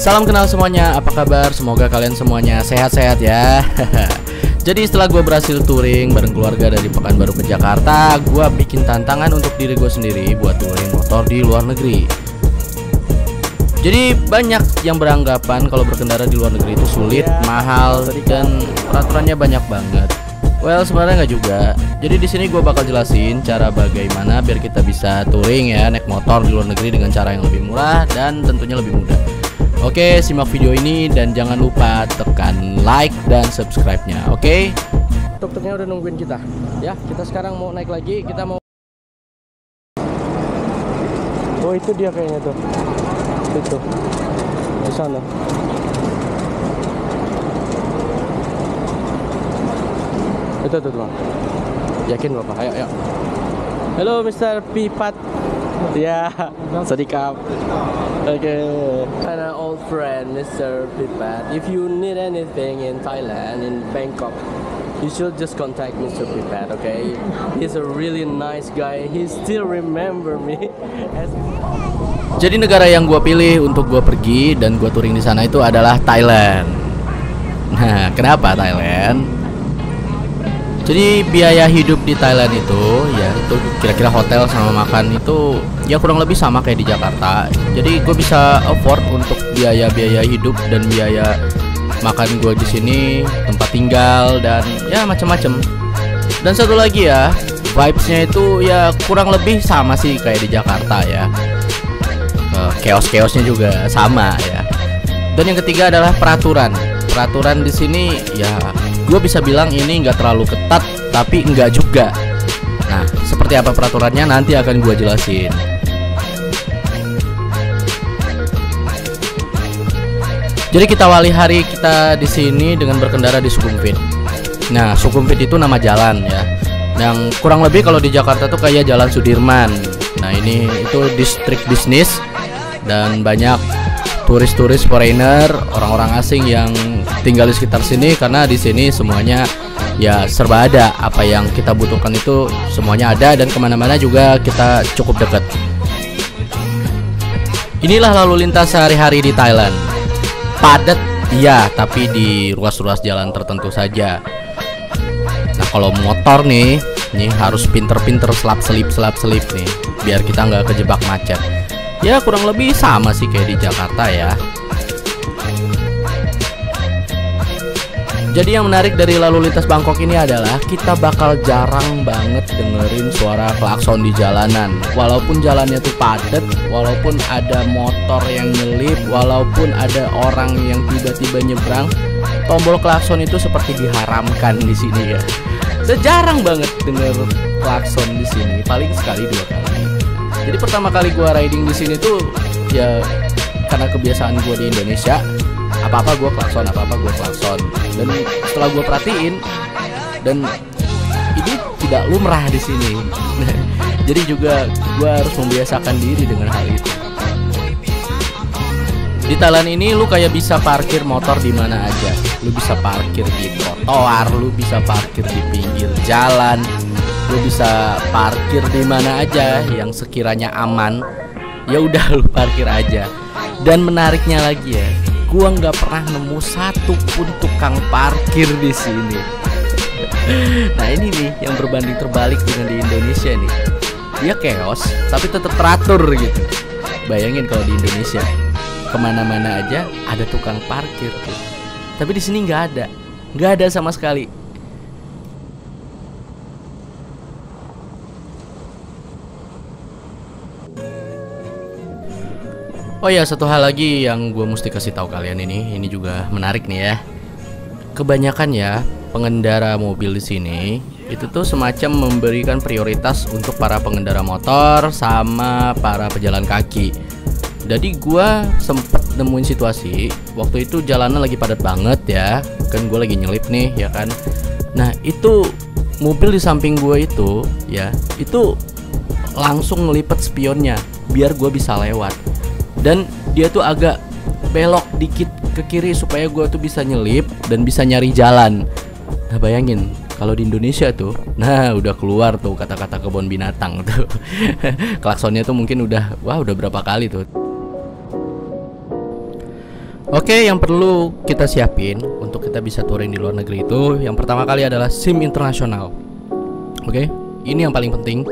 Salam kenal semuanya, apa kabar? Semoga kalian semuanya sehat-sehat ya. Jadi setelah gue berhasil touring bareng keluarga dari Pekanbaru ke Jakarta, gue bikin tantangan untuk diri gue sendiri buat touring motor di luar negeri. Jadi banyak yang beranggapan kalau berkendara di luar negeri itu sulit, mahal, dan peraturannya banyak banget. Well, sebenarnya nggak juga. Jadi di sini gue bakal jelasin cara bagaimana biar kita bisa touring ya, naik motor di luar negeri dengan cara yang lebih murah dan tentunya lebih mudah. Oke, simak video ini dan jangan lupa tekan like dan subscribe-nya. Oke? Tuk-tuknya udah nungguin kita. Ya, kita sekarang mau naik lagi. Kita mau. Oh, itu dia kayaknya tuh. Itu. Di sana. Itu tuh teman. Yakin Bapak? Ayo, ayo. Halo Mr. Pipat. Ya, Sadikap. Oke. And an old friend Mr. Pipat. If you need anything in Thailand, in Bangkok, you should just contact Mr. Pipat, okay? He's a really nice guy. He still remember me. Jadi negara yang gua pilih untuk gua pergi dan gua touring di sana itu adalah Thailand. Nah, kenapa Thailand? Jadi biaya hidup di Thailand itu ya itu kira-kira hotel sama makan itu ya kurang lebih sama kayak di Jakarta. Jadi gue bisa afford untuk biaya-biaya hidup dan biaya makan gue di sini, tempat tinggal dan ya macam-macam. Dan satu lagi ya, vibes-nya itu ya kurang lebih sama sih kayak di Jakarta ya. Chaos-chaosnya juga sama ya. Dan yang ketiga adalah peraturan. Peraturan di sini ya gue bisa bilang ini nggak terlalu ketat tapi nggak juga. Nah, seperti apa peraturannya nanti akan gue jelasin. Jadi kita awali hari kita di sini dengan berkendara di Sukhumvit. Nah, Sukhumvit itu nama jalan ya. Yang kurang lebih kalau di Jakarta tuh kayak Jalan Sudirman. Nah, ini itu distrik bisnis dan banyak turis-turis foreigner, orang-orang asing yang tinggal di sekitar sini karena di sini semuanya ya serba ada. Apa yang kita butuhkan itu semuanya ada dan kemana-mana juga kita cukup dekat. Inilah lalu lintas sehari-hari di Thailand. Padat, iya, tapi di ruas-ruas jalan tertentu saja. Nah, kalau motor nih harus pinter-pinter selap-selip nih, biar kita nggak kejebak macet. Ya kurang lebih sama sih kayak di Jakarta ya. Jadi yang menarik dari lalu lintas Bangkok ini adalah kita bakal jarang banget dengerin suara klakson di jalanan. Walaupun jalannya tuh padat, walaupun ada motor yang nyelip, walaupun ada orang yang tiba-tiba nyebrang, tombol klakson itu seperti diharamkan di sini ya. Sejarang banget denger klakson di sini, paling sekali dua kali. Jadi pertama kali gua riding di sini tuh ya karena kebiasaan gua di Indonesia, apa-apa gua klakson. Dan setelah gua perhatiin dan ini tidak lumrah di sini. Jadi juga gua harus membiasakan diri dengan hal itu. Di Thailand ini lu kayak bisa parkir motor di mana aja. Lu bisa parkir di trotoar, lu bisa parkir di pinggir jalan. Lu bisa parkir di mana aja yang sekiranya aman. Ya udah lu parkir aja. Dan menariknya lagi ya, gua nggak pernah nemu satu pun tukang parkir di sini. Nah ini nih yang berbanding terbalik dengan di Indonesia nih. Dia chaos tapi tetap teratur gitu. Bayangin kalau di Indonesia kemana-mana aja ada tukang parkir tuh. Tapi di sini nggak ada sama sekali. Oh ya, satu hal lagi yang gue mesti kasih tahu kalian ini juga menarik nih ya. Kebanyakan ya pengendara mobil di sini itu tuh semacam memberikan prioritas untuk para pengendara motor sama para pejalan kaki. Jadi gue sempet nemuin situasi waktu itu jalanan lagi padat banget ya, kan gue lagi nyelip nih ya kan. Nah itu mobil di samping gue itu ya itu langsung ngelipet spionnya biar gue bisa lewat. Dan dia tuh agak belok dikit ke kiri supaya gue tuh bisa nyelip dan bisa nyari jalan. Nah bayangin kalau di Indonesia tuh, nah udah keluar tuh kata-kata kebun binatang tuh. Klaksonnya tuh mungkin udah berapa kali tuh. Oke, yang perlu kita siapin untuk kita bisa touring di luar negeri itu, yang pertama kali adalah SIM internasional. Oke, ini yang paling penting.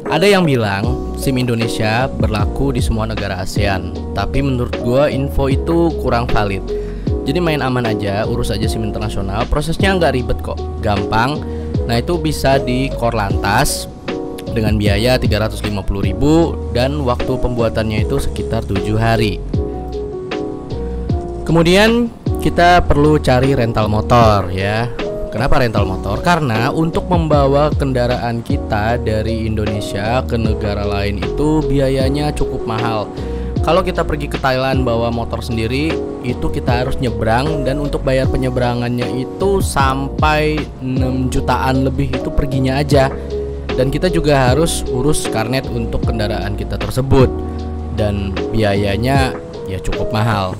Ada yang bilang SIM Indonesia berlaku di semua negara ASEAN, tapi menurut gua info itu kurang valid. Jadi main aman aja, urus aja SIM internasional. Prosesnya nggak ribet kok, gampang. Nah itu bisa di Korlantas dengan biaya 350.000 dan waktu pembuatannya itu sekitar 7 hari. Kemudian kita perlu cari rental motor ya. Kenapa rental motor? Karena untuk membawa kendaraan kita dari Indonesia ke negara lain itu biayanya cukup mahal. Kalau kita pergi ke Thailand bawa motor sendiri, itu kita harus nyebrang, dan untuk bayar penyeberangannya itu sampai 6 jutaan lebih itu perginya aja. Dan kita juga harus urus karnet untuk kendaraan kita tersebut, dan biayanya ya cukup mahal.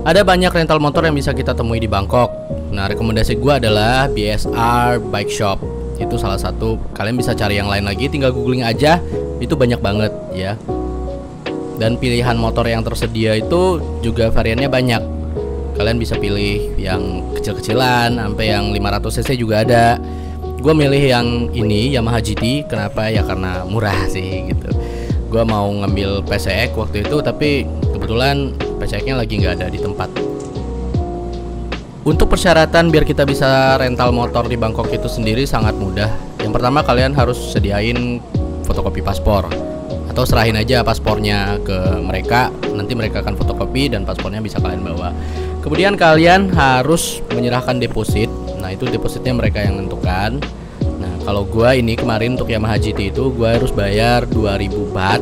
Ada banyak rental motor yang bisa kita temui di Bangkok. Nah, rekomendasi gue adalah BSR Bike Shop. Itu salah satu. Kalian bisa cari yang lain lagi, tinggal googling aja. Itu banyak banget ya. Dan pilihan motor yang tersedia itu juga variannya banyak. Kalian bisa pilih yang kecil-kecilan sampai yang 500cc juga ada. Gue milih yang ini, Yamaha GT. Kenapa? Ya karena murah sih gitu. Gue mau ngambil PCX waktu itu, tapi kebetulan PCX-nya lagi nggak ada di tempat. Untuk persyaratan biar kita bisa rental motor di Bangkok itu sendiri sangat mudah. Yang pertama, kalian harus sediain fotokopi paspor, atau serahin aja paspornya ke mereka. Nanti mereka akan fotokopi dan paspornya bisa kalian bawa. Kemudian kalian harus menyerahkan deposit. Nah itu depositnya mereka yang menentukan. Nah kalau gua ini kemarin untuk Yamaha GT itu gua harus bayar 2.000 baht.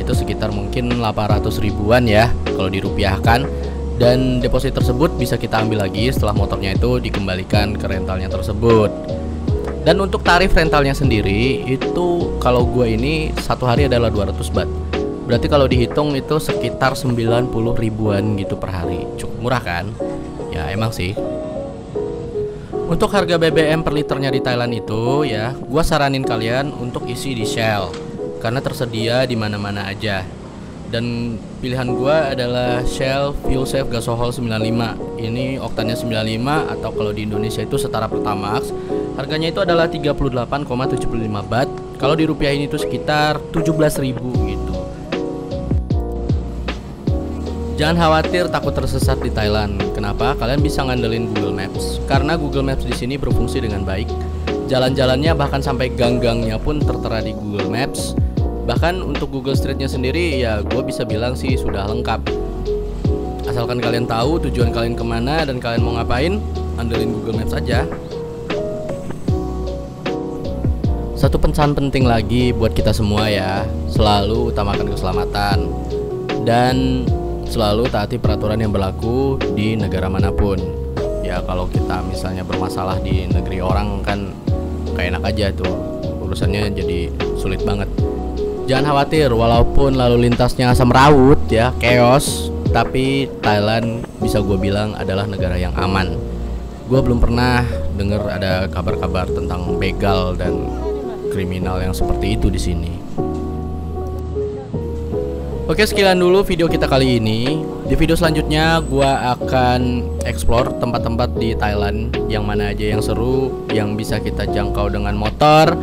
Itu sekitar mungkin 800 ribuan ya kalau dirupiahkan. Dan deposit tersebut bisa kita ambil lagi setelah motornya itu dikembalikan ke rentalnya tersebut. Dan untuk tarif rentalnya sendiri itu kalau gue ini satu hari adalah 200 baht. Berarti kalau dihitung itu sekitar 90 ribuan gitu per hari. Cukup murah kan? Ya emang sih. Untuk harga BBM per liternya di Thailand itu ya, gue saranin kalian untuk isi di Shell karena tersedia di mana-mana aja. Dan pilihan gua adalah Shell Fuel Safe Gasohol 95. Ini oktannya 95 atau kalau di Indonesia itu setara Pertamax. Harganya itu adalah 38,75 baht. Kalau dirupiahin itu sekitar 17.000 gitu. Jangan khawatir takut tersesat di Thailand. Kenapa? Kalian bisa ngandelin Google Maps. Karena Google Maps di sini berfungsi dengan baik. Jalan-jalannya bahkan sampai gang-gangnya pun tertera di Google Maps. Bahkan untuk Google Street-nya sendiri ya gue bisa bilang sih sudah lengkap. Asalkan kalian tahu tujuan kalian kemana dan kalian mau ngapain, andelin Google Maps aja. Satu pesan penting lagi buat kita semua ya, selalu utamakan keselamatan dan selalu taati peraturan yang berlaku di negara manapun. Ya kalau kita misalnya bermasalah di negeri orang kan gak enak aja tuh, urusannya jadi sulit banget. Jangan khawatir, walaupun lalu lintasnya asam rawut ya, chaos, tapi Thailand bisa gue bilang adalah negara yang aman. Gue belum pernah dengar ada kabar-kabar tentang begal dan kriminal yang seperti itu di sini. Oke, sekian dulu video kita kali ini. Di video selanjutnya gue akan explore tempat-tempat di Thailand yang mana aja yang seru, yang bisa kita jangkau dengan motor,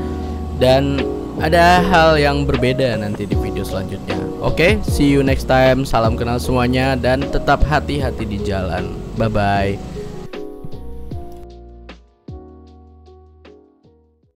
dan ada hal yang berbeda nanti di video selanjutnya. Oke, see you next time. Salam kenal semuanya dan tetap hati-hati di jalan. Bye bye.